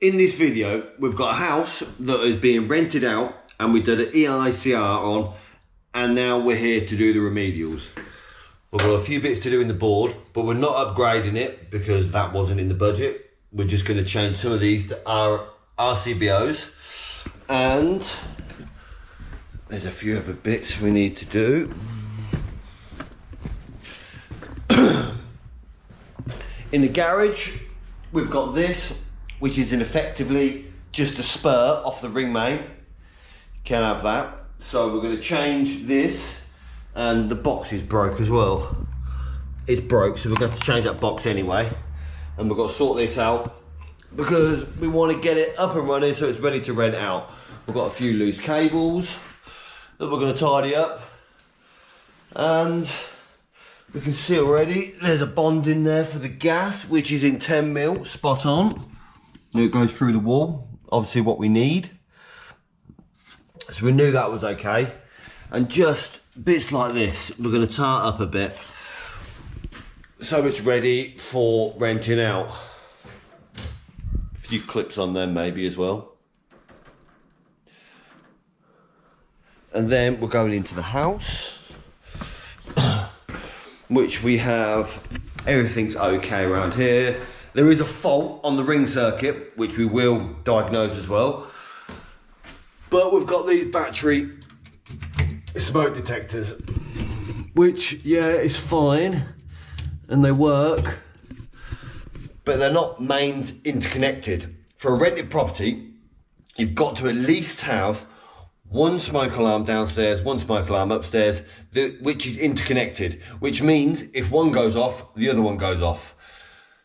in this video, we've got a house that is being rented out and we did an EICR on, and now we're here to do the remedials. We've got a few bits to do in the board, but we're not upgrading it because that wasn't in the budget. We're just going to change some of these to our RCBOs, and there's a few other bits we need to do. In the garage, we've got this, which is effectively just a spur off the ring main. Can have that. So we're going to change this, and the box is broke as well. It's broke, so we're going to have to change that box anyway. And we've got to sort this out because we want to get it up and running so it's ready to rent out. We've got a few loose cables that we're going to tidy up, and we can see already there's a bond in there for the gas, which is in 10mm, spot on. It goes through the wall, obviously what we need. So we knew that was okay. And just bits like this, we're going to tar up a bit so it's ready for renting out. A few clips on them maybe as well. And then we're going into the house, which we have, everything's okay around here. There is a fault on the ring circuit, which we will diagnose as well. But we've got these battery smoke detectors, which, yeah, is fine, and they work, but they're not mains interconnected. For a rented property, you've got to at least have one smoke alarm downstairs, one smoke alarm upstairs, which is interconnected, which means if one goes off, the other one goes off.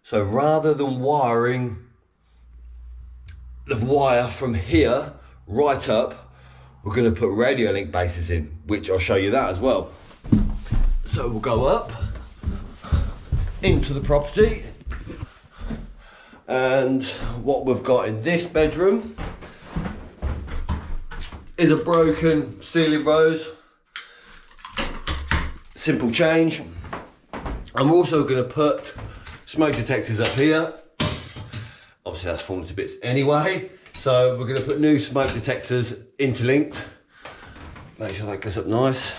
So rather than wiring the wire from here right up, we're going to put radio link bases in, which I'll show you that as well. So we'll go up into the property, and what we've got in this bedroom is a broken ceiling rose, simple change. I'm also going to put smoke detectors up here. Obviously that's fallen to bits anyway, so we're going to put new smoke detectors interlinked, make sure that goes up nice.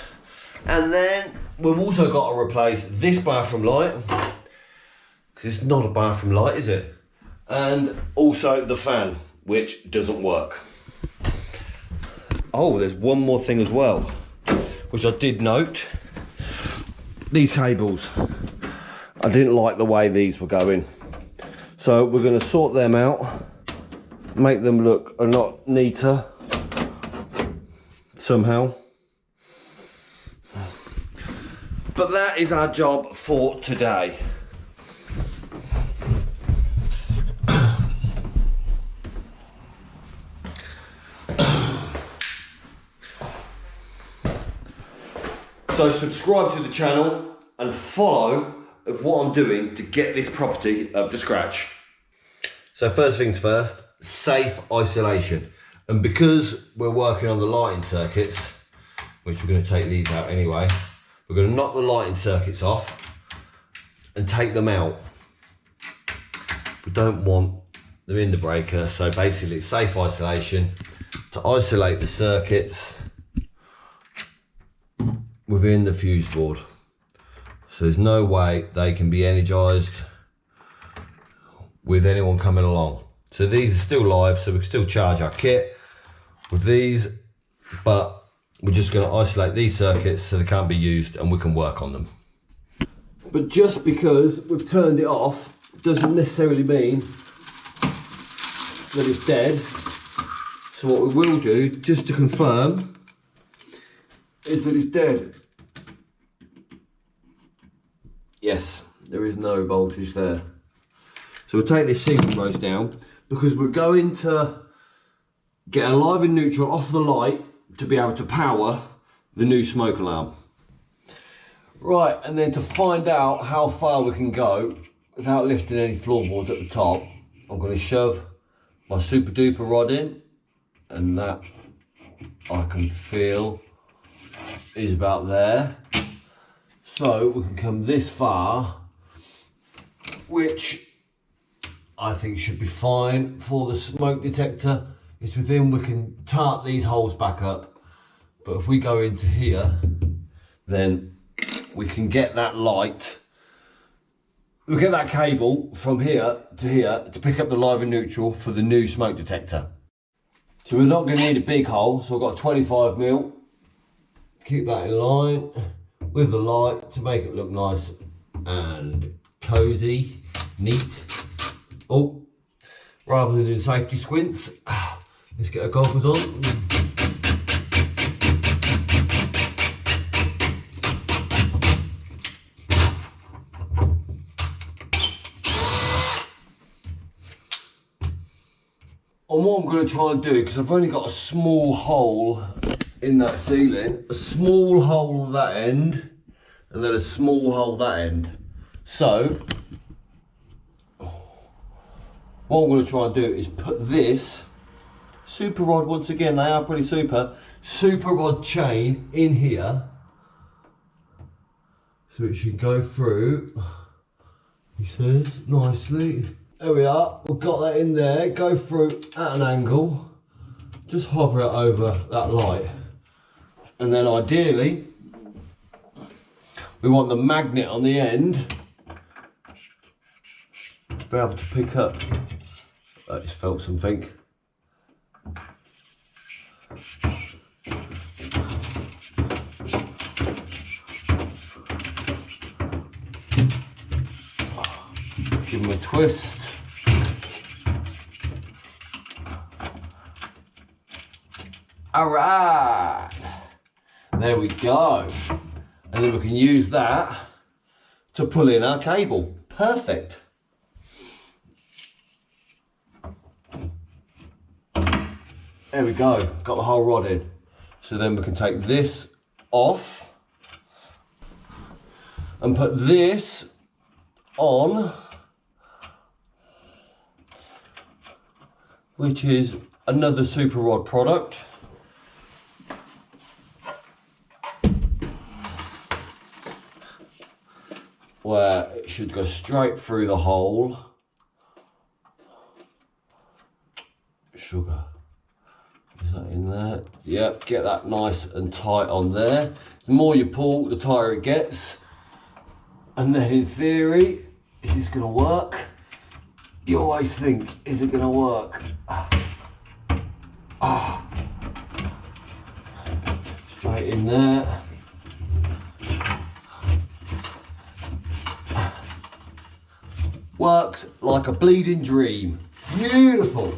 And then we've also got to replace this bathroom light, because it's not a bathroom light, is it? And also the fan, which doesn't work. Oh, there's one more thing as well, which I did note. These cables, I didn't like the way these were going. So we're going to sort them out, make them look a lot neater somehow. But that is our job for today. So subscribe to the channel and follow of what I'm doing to get this property up to scratch. So first things first, safe isolation. And because we're working on the lighting circuits, which we're going to take these out anyway, we're going to knock the lighting circuits off and take them out. We don't want them in the breaker, so basically it's safe isolation to isolate the circuits within the fuse board. So there's no way they can be energized with anyone coming along. So these are still live, so we can still charge our kit with these, but we're just going to isolate these circuits so they can't be used and we can work on them. But just because we've turned it off doesn't necessarily mean that it's dead. So what we will do, just to confirm, is that it's dead. Yes, there is no voltage there. So we'll take this ceiling rose down because we're going to get a live and neutral off the light to be able to power the new smoke alarm. Right, and then to find out how far we can go without lifting any floorboards at the top, I'm going to shove my super duper rod in, and that I can feel is about there. So we can come this far, which I think should be fine for the smoke detector. It's within, we can tart these holes back up, but if we go into here, then we can get that light. We'll get that cable from here to pick up the live and neutral for the new smoke detector. So we're not going to need a big hole, so I've got a 25mm. Keep that in line with the light to make it look nice and cozy, neat. Oh, rather than doing safety squints, let's get our goggles on. And what I'm going to try and do, because I've only got a small hole in that ceiling, a small hole at that end, and then a small hole that end. So, what I'm going to try and do is put this super rod, once again, they are pretty super rod chain in here. So it should go through, he says, nicely. There we are, we've got that in there, go through at an angle, just hover it over that light. And then ideally, we want the magnet on the end to be able to pick up. I just felt something. Give them a twist. All right, there we go. And then we can use that to pull in our cable. Perfect. There we go, got the whole rod in. So then we can take this off and put this on, which is another super rod product. Where it should go straight through the hole. Sugar. Is that in there? Yep, get that nice and tight on there. The more you pull, the tighter it gets. And then in theory, is this gonna work? You always think, is it gonna work? Straight in there. Works like a bleeding dream. Beautiful.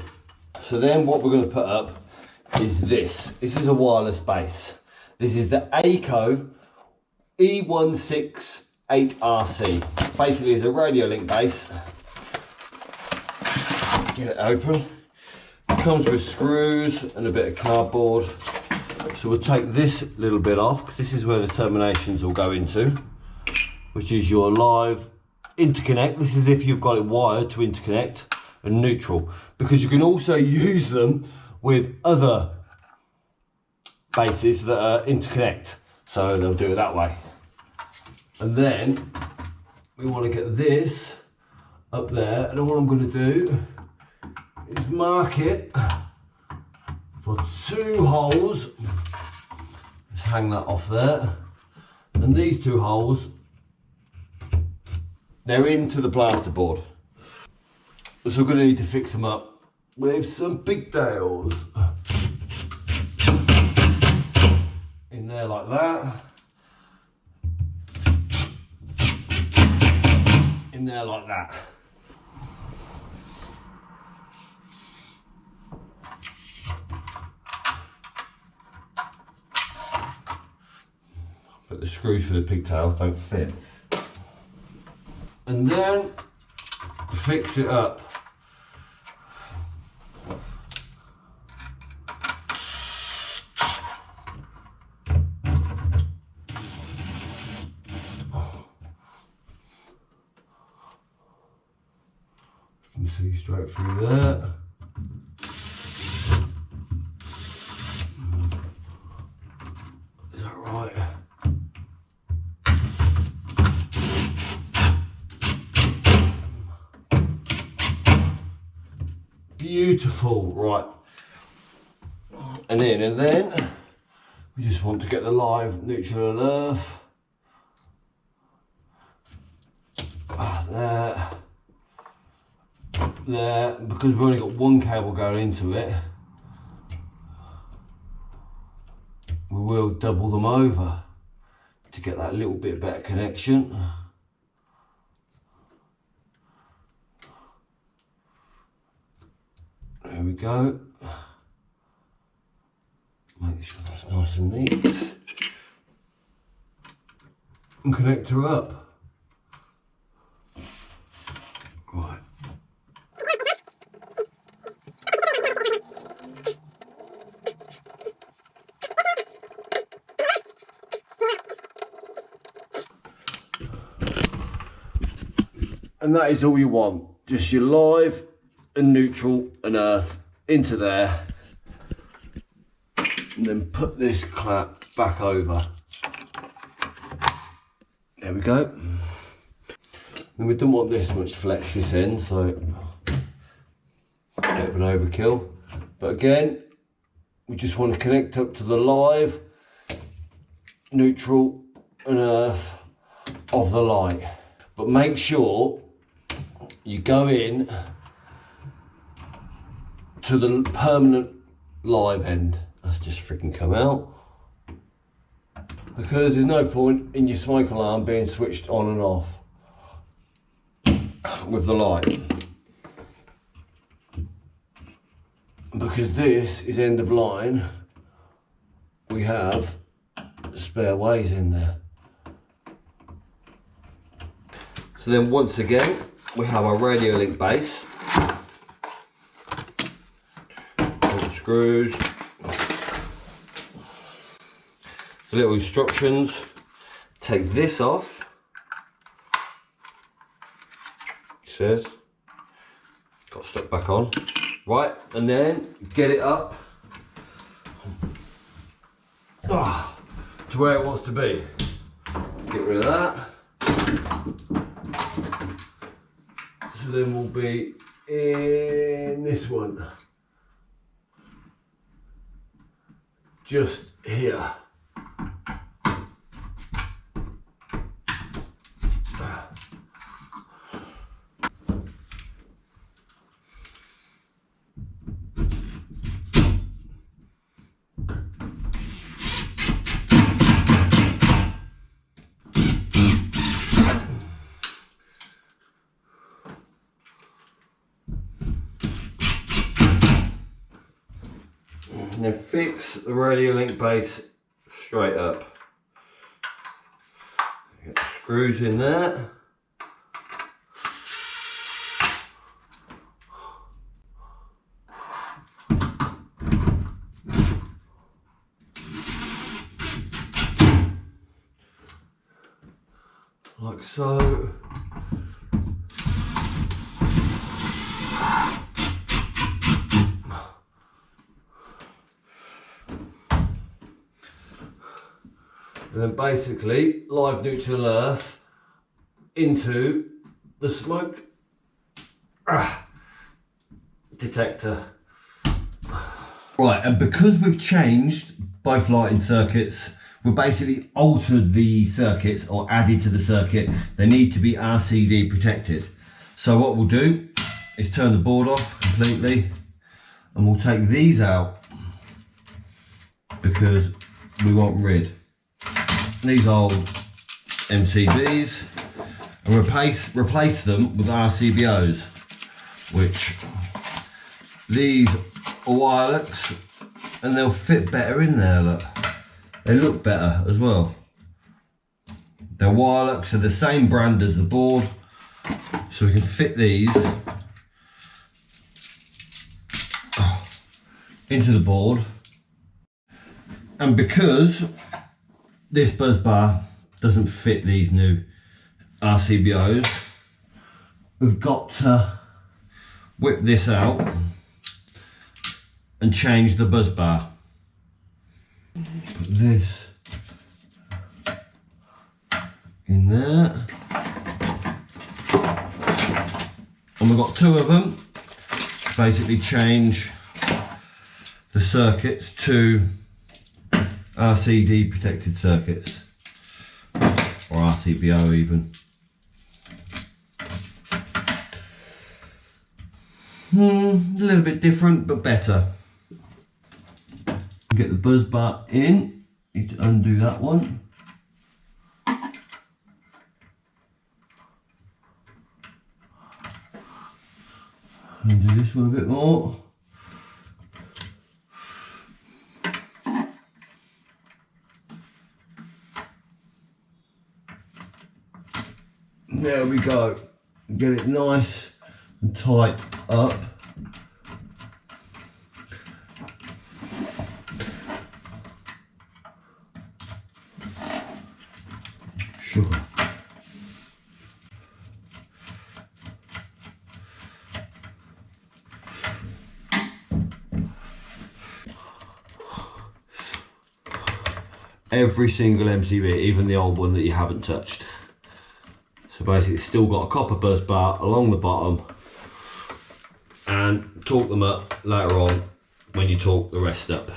So then what we're going to put up is this. This is a wireless base. This is the ACO E168RC. Basically it's a radio link base. Get it open. It comes with screws and a bit of cardboard. So we'll take this little bit off, because this is where the terminations will go into, which is your live interconnect. This is if you've got it wired to interconnect, and neutral, because you can also use them with other bases that are interconnect, so they'll do it that way. And then we want to get this up there, and what I'm going to do is mark it for 2 holes. Let's hang that off there, and these 2 holes, they're into the plasterboard. So we're going to need to fix them up with some pigtails. In there like that. In there like that. But the screws for the pigtails don't fit. And then fix it up. You can see straight through there. Is that right? beautiful, right. And then we just want to get the live neutral and earth. There, because we've only got one cable going into it, we will double them over to get that little bit better connection. There we go. Make sure that's nice and neat. And connect her up. Right. And that is all you want. Just your live and neutral and earth into there. And then put this clap back over. There we go. And we don't want this much flex this end, so a bit of an overkill. But again, we just want to connect up to the live, neutral and earth of the light. But make sure you go in to the permanent live end. That's just freaking come out. Because there's no point in your smoke alarm being switched on and off with the light. Because this is end of line, we have spare ways in there. So then once again, we have our radio link base. Screws. The little instructions. Take this off. It says. Got stuck back on. Right, and then get it up to where it wants to be. Get rid of that. So then we'll be in this one. Just here. And then fix the radio link base straight up. Get the screws in there. Like so. And then basically live neutral earth into the smoke detector. Right, and because we've changed both lighting circuits, we've basically altered the circuits or added to the circuit. They need to be RCD protected. So what we'll do is turn the board off completely, and we'll take these out because we want rid these old MCBs and replace them with RCBOs, which these are wireless and they'll fit better in there. Look, they look better as well. They're wireless, so the same brand as the board, so we can fit these into the board. And because this buzz bar doesn't fit these new RCBOs, we've got to whip this out and change the buzz bar. Put this in there, and we've got two of them, basically change the circuits to RCD protected circuits, or RCBO even. A little bit different, but better. Get the buzz bar in, need to undo that one. Undo this one a bit more. There we go. Get it nice and tight up. Sugar. Every single MCB, even the old one that you haven't touched. So basically it's still got a copper buzz bar along the bottom, and torque them up later on when you torque the rest up.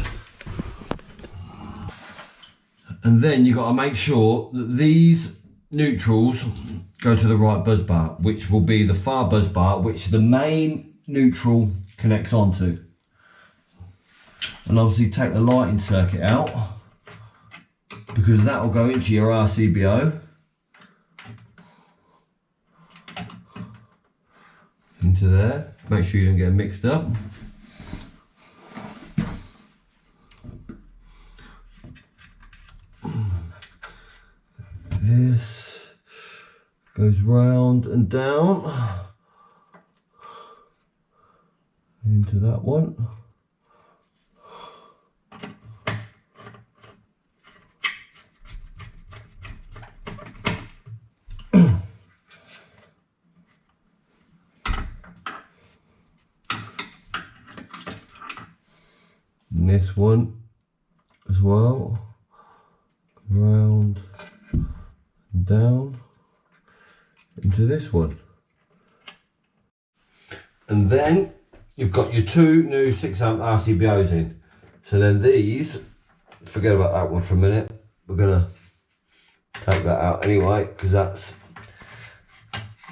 And then you've got to make sure that these neutrals go to the right buzz bar, which will be the far buzz bar which the main neutral connects onto. And obviously take the lighting circuit out, because that will go into your RCBO. Into there, make sure you don't get mixed up. This goes round and down into that one. And this one as well, round and down into this one. And then you've got your two new 6 amp RCBOs in. So then these, forget about that one for a minute, we're gonna take that out anyway, because that's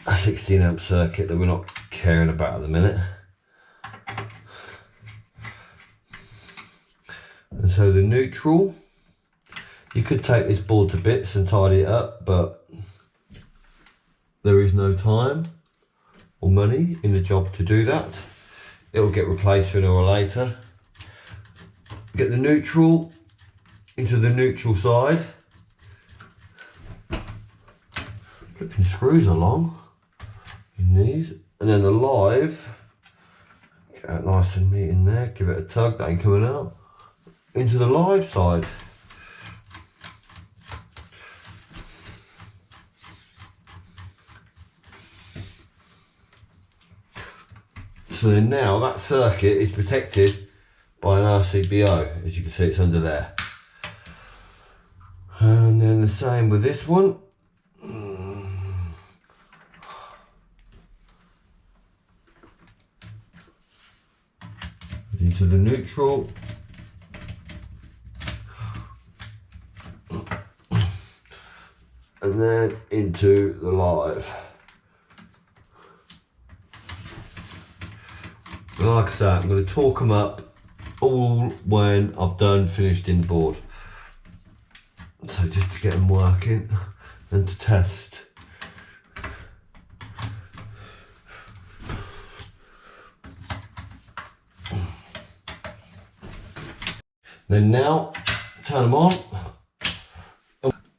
a 16 amp circuit that we're not caring about at the minute. And so the neutral, you could take this board to bits and tidy it up, but there is no time or money in the job to do that. It'll get replaced sooner or later. Get the neutral into the neutral side. Flipping screws along in these, and then the live, get that nice and neat in there, give it a tug, that ain't coming out. Into the live side. So then now that circuit is protected by an RCBO, as you can see it's under there. And then the same with this one. Into the neutral. And then into the live. And like I say, I'm going to torque them up all when I've finished in the board. So just to get them working and to test. Then now, turn them on.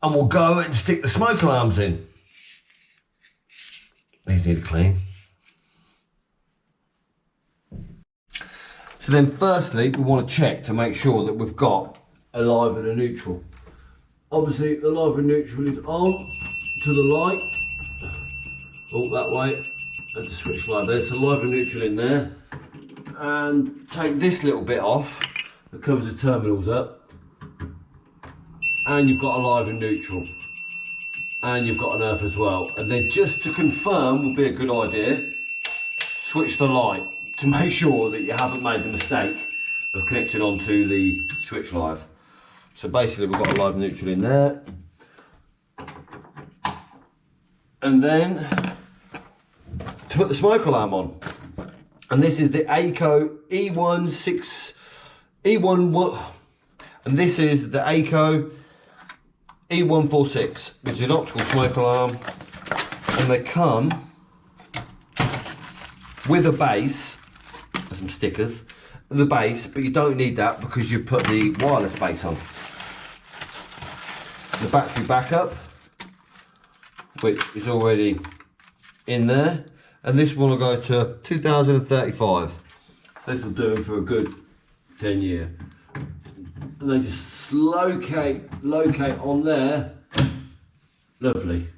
And we'll go and stick the smoke alarms in. These need a clean. So then firstly, we want to check to make sure that we've got a live and a neutral. Obviously the live and neutral is on to the light. Oh, that way. And the switch light there. So live and neutral in there. And take this little bit off that covers the terminals up. And you've got a live and neutral, and you've got an earth as well. And then just to confirm would be a good idea, switch the light. to make sure that you haven't made the mistake of connecting onto the switch live. So basically we've got a live neutral in there. And then to put the smoke alarm on. And this is the ACO E1, and this is the ACO E146, which is an optical smoke alarm, and they come with a base, some stickers, the base, but you don't need that because you put the wireless base on. The battery backup, which is already in there, and this one will go to 2035. So this will do it for a good 10 year. And they just locate on there. Lovely.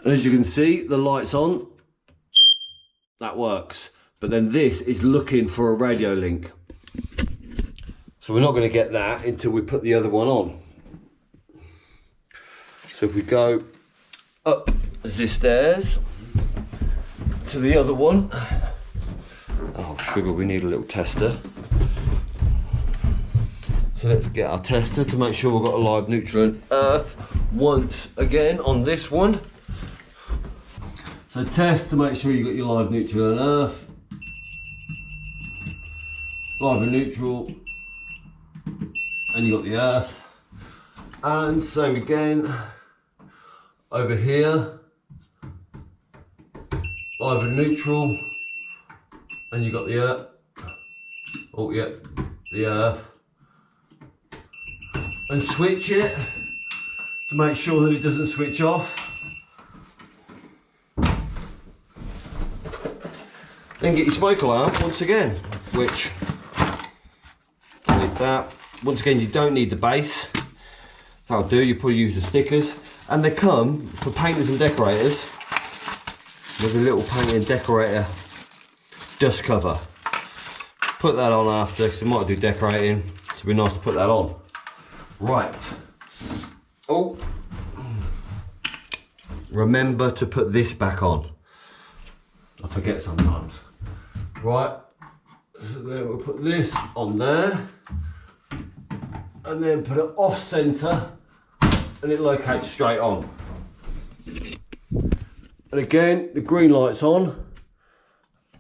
And as you can see, the light's on. That works. But then this is looking for a radio link. So we're not going to get that until we put the other one on. So if we go up the stairs to the other one. Oh sugar, we need a little tester. So let's get our tester to make sure we've got a live neutral and earth once again on this one. So test to make sure you've got your live neutral and earth. Live and neutral. And you got the earth. And same again over here. Live and neutral. And you got the earth. Oh yeah, the earth. And switch it to make sure that it doesn't switch off. Then get your smoke alarm once again, which like that. Once again, you don't need the base. That'll do. You probably use the stickers, and they come for painters and decorators with a little painter and decorator dust cover. Put that on after, because we might do decorating, so it'd be nice to put that on. Right. Oh, remember to put this back on. I forget sometimes. Right, so then we'll put this on there, and then put it off center, and it locates straight on. And again, the green light's on,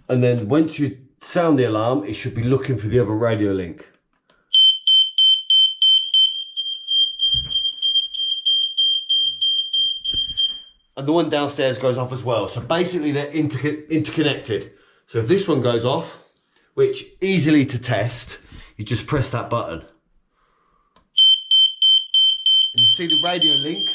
and then once you sound the alarm, it should be looking for the other radio link. And the one downstairs goes off as well. So basically they're interconnected. So if this one goes off, which easily to test, you just press that button. And you see the radio link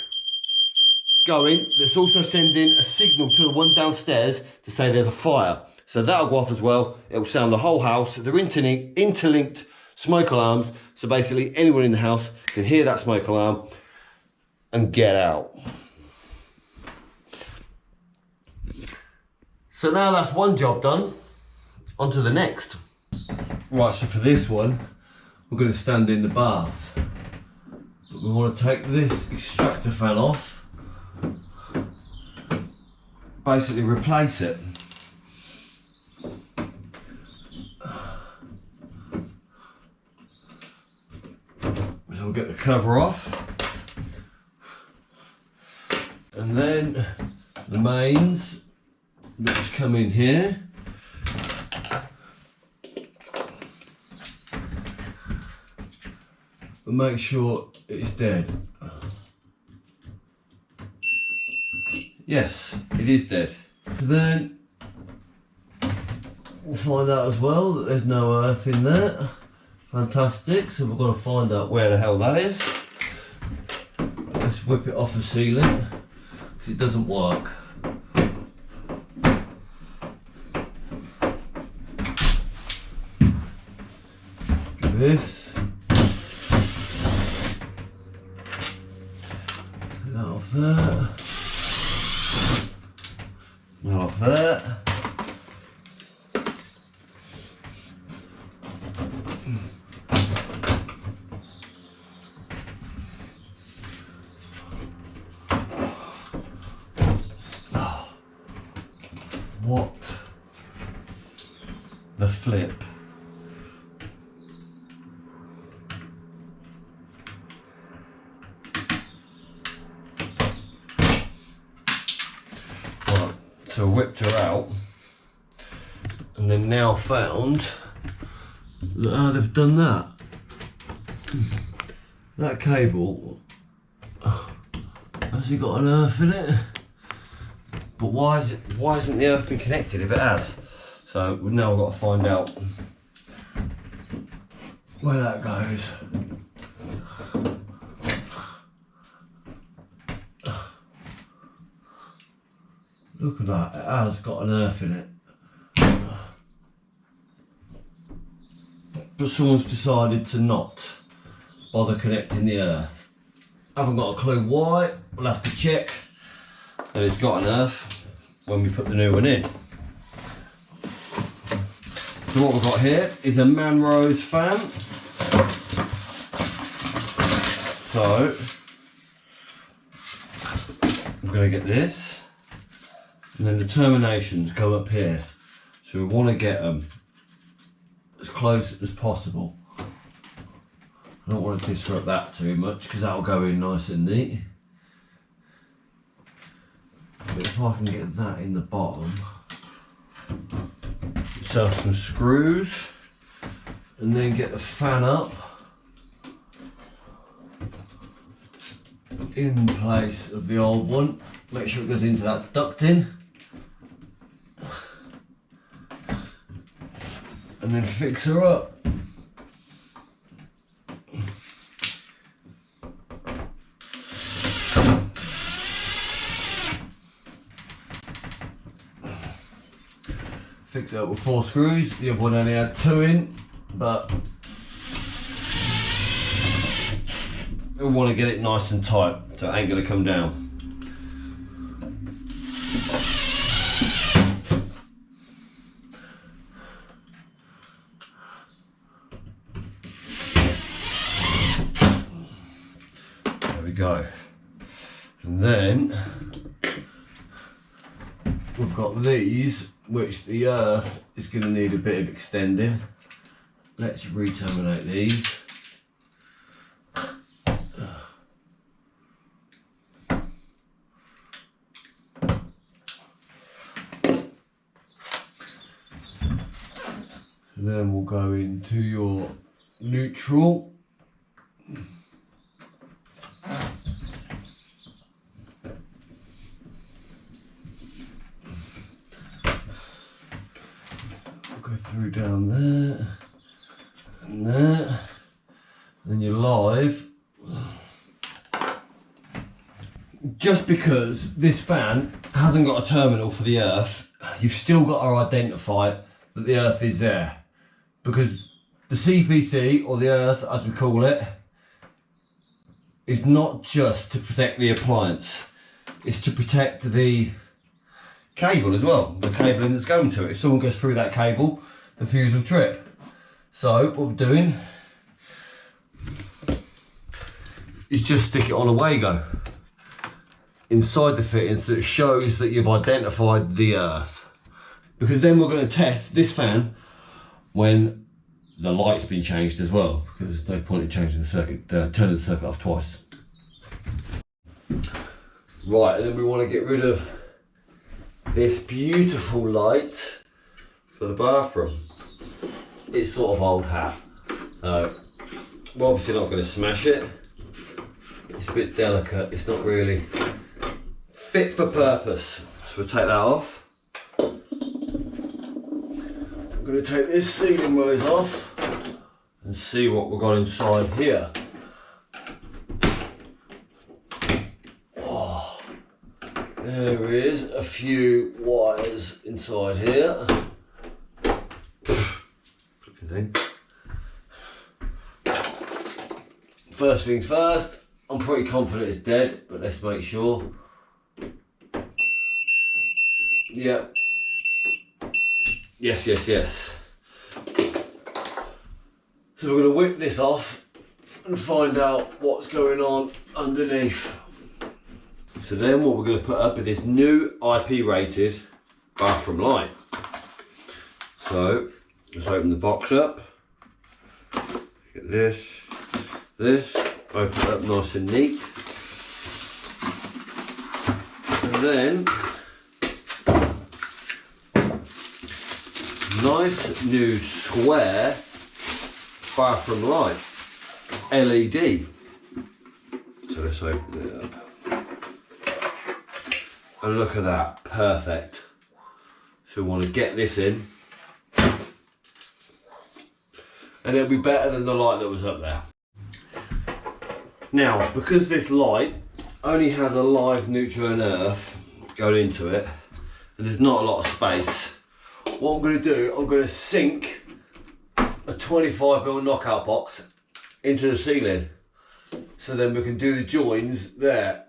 going. That's also sending a signal to the one downstairs to say there's a fire. So that'll go off as well. It will sound the whole house. They're interlinked smoke alarms. So basically anyone in the house can hear that smoke alarm and get out. So now that's one job done, on to the next. Right, so for this one, we're going to stand in the bath. But we want to take this extractor fan off, basically replace it. So we'll get the cover off. And then the mains, which come in here. And make sure it's dead. Yes, it is dead. Then we'll find out as well that there's no earth in there. Fantastic, so we've got to find out where the hell that is. Let's whip it off the ceiling, because it doesn't work. This, that off there, that off there. What the flip. Right, so I whipped her out and then now found that they've done that. That cable has it got an earth in it? But why hasn't the earth been connected if it has? So now I've got to find out where that goes. Look at that, it has got an earth in it. But someone's decided to not bother connecting the earth. I haven't got a clue why, we'll have to check that it's got an earth when we put the new one in. So what we've got here is a Manrose fan. So I'm going to get this, and then the terminations go up here. So we want to get them as close as possible. I don't want to disrupt that too much because that'll go in nice and neat. But if I can get that in the bottom, so some screws, and then get the fan up in place of the old one. Make sure it goes into that ducting, and then fix her up. Fix it up with 4 screws. The other one only had 2 in, but we want to get it nice and tight so it ain't going to come down. There we go. And then we've got these, which the earth is going to need a bit of extending. Let's re-terminate these. And then we'll go into your neutral. Go through down there and there, then you're live. Just because this fan hasn't got a terminal for the earth, you've still got to identify that the earth is there, because the CPC, or the earth as we call it, is not just to protect the appliance, it's to protect the cable as well, the cabling that's going to it. If someone goes through that cable, the fuse will trip. So what we're doing is just stick it on a Wago inside the fitting so it shows that you've identified the earth. Because then we're going to test this fan when the light's been changed as well, because there's no point in changing the circuit, turning the circuit off twice. Right, and then we want to get rid of this beautiful light for the bathroom. It's sort of old hat. We're obviously not going to smash it. It's a bit delicate. It's not really fit for purpose. So we'll take that off. I'm going to take this ceiling rose off and see what we've got inside here. There is a few wires inside here. Flipping thing. First things first, I'm pretty confident it's dead, but let's make sure. Yep. Yes, yes, yes. So we're going to whip this off and find out what's going on underneath. So then what we're going to put up is this new IP rated bathroom light. So Let's open the box up. Get this, open it up nice and neat. And then, nice new square bathroom light, LED. So let's open it up. And look at that, perfect. So we want to get this in. And it'll be better than the light that was up there. Now, because this light only has a live, neutral and earth going into it, and there's not a lot of space, what I'm going to do, I'm going to sink a 25mm knockout box into the ceiling. So then we can do the joins there.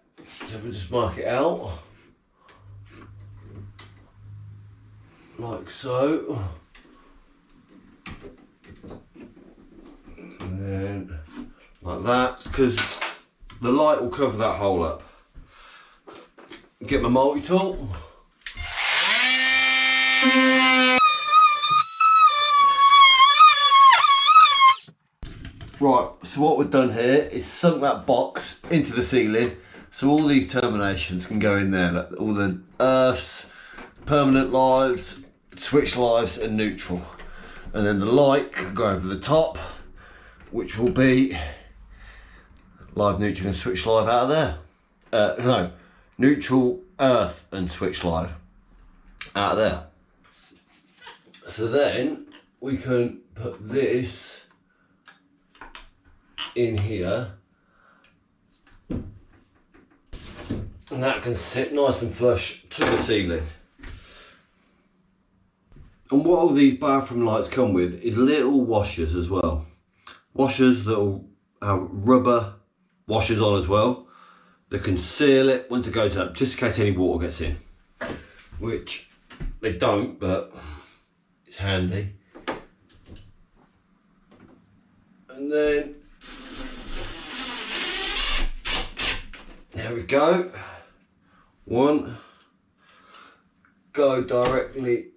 So we'll just mark it out. Like so. And then like that, because the light will cover that hole up. Get my multi-tool. Right, so what we've done here is sunk that box into the ceiling, so all these terminations can go in there, like all the earths, permanent lives, switch lives and neutral. And then the light can go over the top, which will be live, neutral and switch live out of there. No, neutral, earth and switch live out of there. So then we can put this in here, and that can sit nice and flush to the ceiling. And what all these bathroom lights come with is little washers as well. Washers that will have rubber washers on as well. They can seal it once it goes up, just in case any water gets in. Which they don't, but it's handy. And then there we go. One, go directly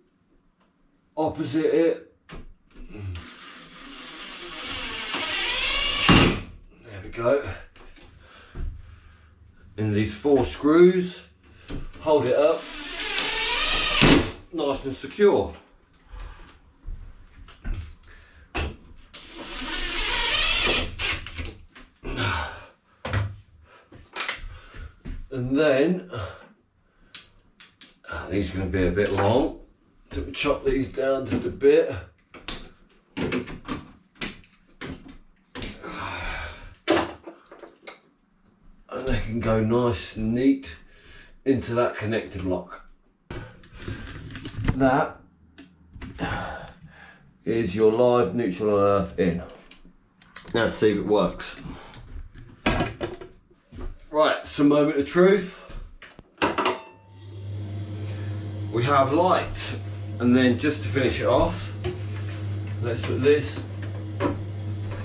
opposite it. There we go. And these 4 screws hold it up nice and secure. And then, these are going to be a bit long, so we chop these down to the bit. And they can go nice and neat into that connecting lock. That is your live, neutral and earth in. Now to see if it works. Right, some moment of truth. We have light, and then just to finish it off, let's put this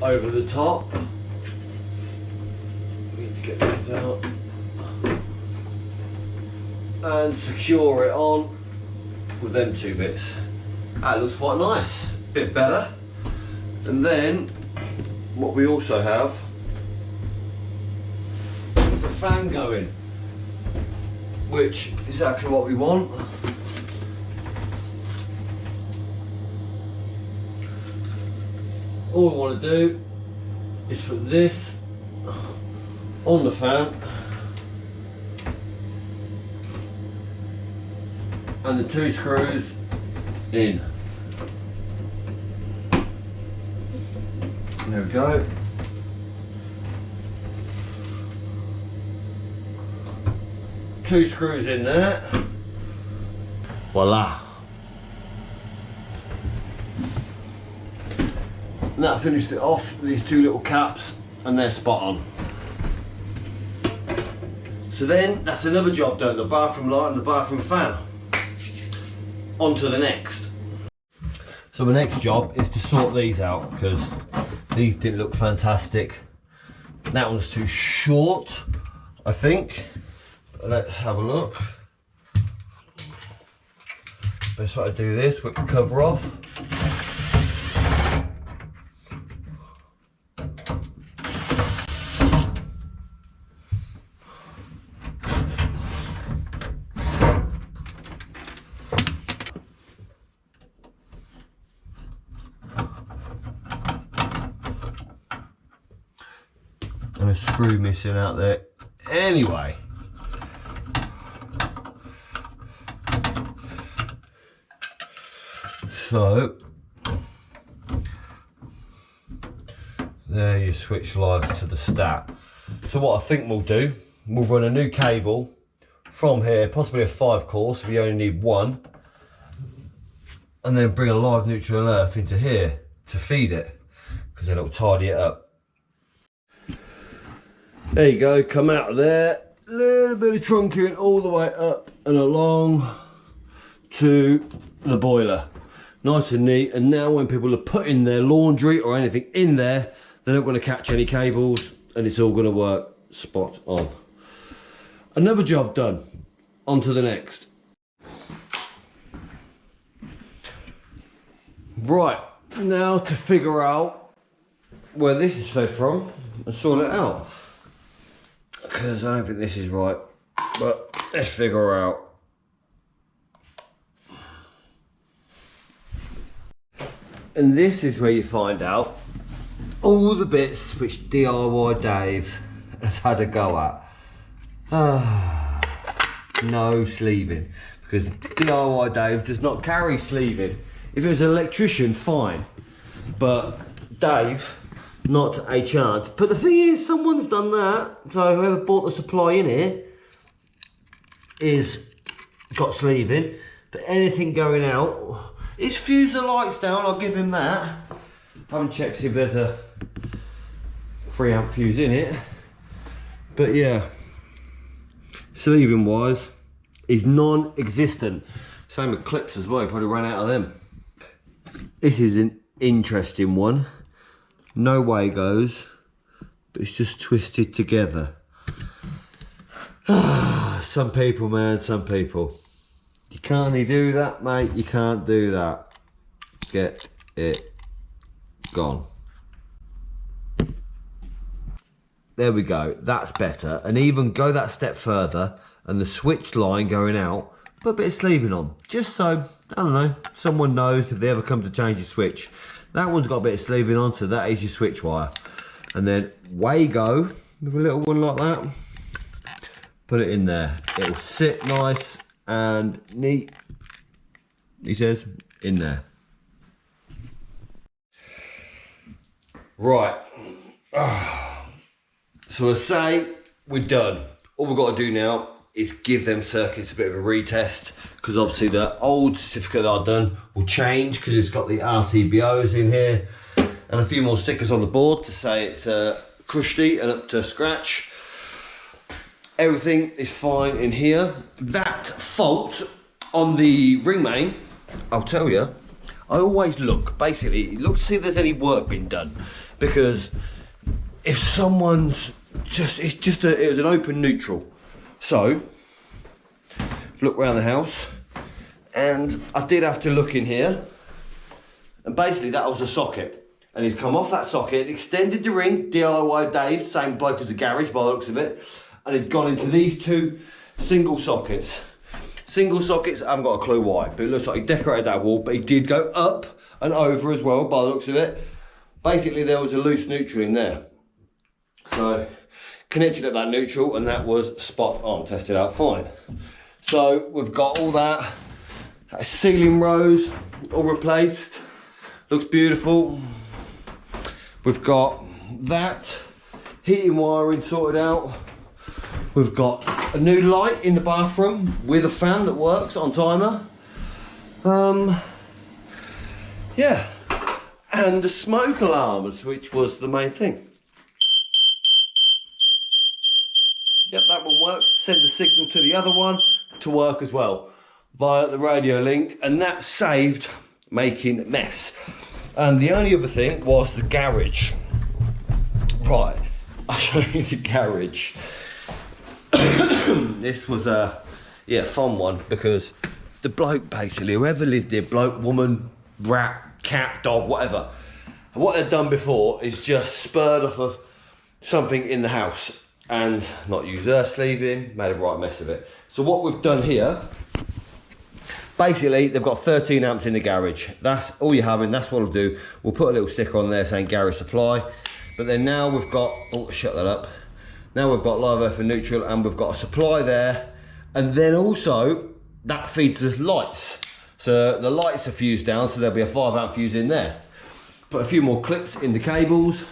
over the top. We need to get these out and secure it on with them 2 bits. That looks quite nice, bit better. And then what we also have, fan going, which is exactly what we want. All we want to do is put this on the fan and the 2 screws in. There we go. Two screws in there. Voila. And that finished it off, these 2 little caps, and they're spot on. So then that's another job done, the bathroom light and the bathroom fan. On to the next. So the next job is to sort these out, because these didn't look fantastic. That one's too short, I think. Let's have a look. Best way to do this, whip the cover off. and a screw missing out there. Anyway. So, there you switch lives to the stat. So what I think we'll do, we'll run a new cable from here, possibly a 5 course, we only need one, and then bring a live neutral and earth into here to feed it, because then it'll tidy it up. There you go, come out of there, little bit of trunking all the way up and along to the boiler. Nice and neat, and now when people are putting their laundry or anything in there, they're not going to catch any cables and it's all going to work spot on. Another job done, on to the next. Right, now to figure out where this is fed from and sort it out. Because I don't think this is right, but let's figure out. And this is where you find out all the bits which DIY Dave has had a go at. No sleeving, because DIY Dave does not carry sleeving. If it was an electrician, fine, but Dave, not a chance. But the thing is, someone's done that, so whoever bought the supply in here is got sleeving, but anything going out, he's fused the lights down, I'll give him that. I haven't checked if there's a 3 amp fuse in it, but yeah, sleeving wise is non-existent. Same with clips as well, you probably ran out of them. This is an interesting one. No way goes, but it's just twisted together. Some people, man, some people. You can't do that, mate, you can't do that. Get it gone. There we go, that's better. And even go that step further, and the switch line going out, put a bit of sleeving on. Just so, I don't know, someone knows if they ever come to change your switch. That one's got a bit of sleeving on, so that is your switch wire. And then way you go, with a little one like that, put it in there. It'll sit nice and neat, he says, in there. Right, so I say we're done. All we've got to do now is give them circuits a bit of a retest, because obviously the old certificate that I've done will change because it's got the RCBOs in here and a few more stickers on the board to say it's crusty and up to scratch. Everything is fine in here. That fault on the ring main, I'll tell you, I always look, basically, look to see if there's any work being done, because if someone's it was an open neutral. So, look around the house, and I did have to look in here, and basically that was a socket, and he's come off that socket, extended the ring, DIY Dave, same bloke as the garage by the looks of it, and he'd gone into these 2 single sockets. Single sockets, I haven't got a clue why, but it looks like he decorated that wall, but he did go up and over as well by the looks of it. Basically there was a loose neutral in there. So, connected at that neutral, and that was spot on, tested out fine. So we've got all that ceiling rows all replaced, looks beautiful. We've got that heating wiring sorted out. We've got a new light in the bathroom with a fan that works on timer. Yeah, and the smoke alarms, which was the main thing. Yep, that one works. Send the signal to the other one to work as well via the radio link, and that saved making a mess. And the only other thing was the garage. Right, I'll show you the garage. This was a fun one, because the bloke, basically, whoever lived there, bloke, woman, rat, cat, dog, whatever, what they'd done before is just spurred off of something in the house and not use earth sleeving, made a right mess of it. So what we've done here, basically they've got 13 amps in the garage. That's all you're having, that's what I'll do. We'll put a little sticker on there saying garage supply. But then now we've got, oh, shut that up. Now we've got live earth and neutral, and we've got a supply there. And then also, that feeds the lights. So the lights are fused down, so there'll be a 5 amp fuse in there. Put a few more clips in the cables.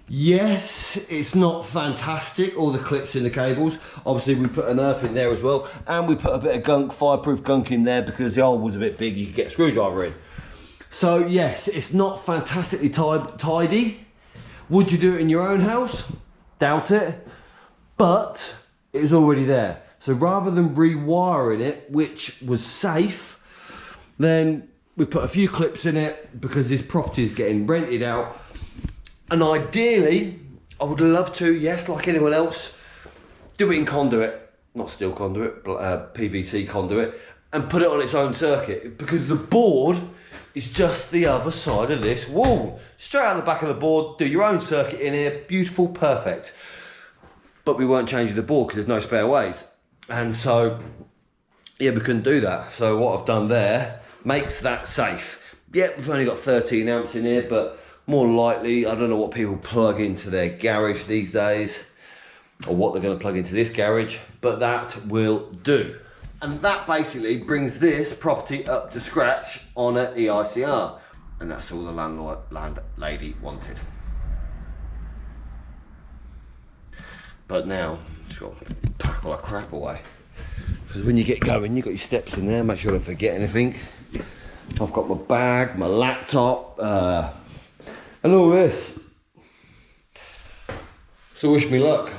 Yes, it's not fantastic, all the clips in the cables. Obviously we put an earth in there as well, and we put a bit of gunk, fireproof gunk in there, because the hole was a bit big, you could get a screwdriver in. So yes, it's not fantastically tidy. Would you do it in your own house? Doubt it, but it was already there. So rather than rewiring it, which was safe, then we put a few clips in it, because this property is getting rented out. And ideally, I would love to, yes, like anyone else, do it in conduit, not steel conduit, but PVC conduit, and put it on its own circuit, because the board is just the other side of this wall. Straight out the back of the board, do your own circuit in here, beautiful, perfect. But we weren't changing the board because there's no spare ways. And so, yeah, we couldn't do that. So what I've done there makes that safe. Yeah, we've only got 13 amps in here, but more likely, I don't know what people plug into their garage these days, or what they're going to plug into this garage, but that will do. And that basically brings this property up to scratch on an EICR. And that's all the landlady wanted. But now, just got to pack all that crap away. Because when you get going, you've got your steps in there, make sure I don't forget anything. I've got my bag, my laptop, and all this. So wish me luck.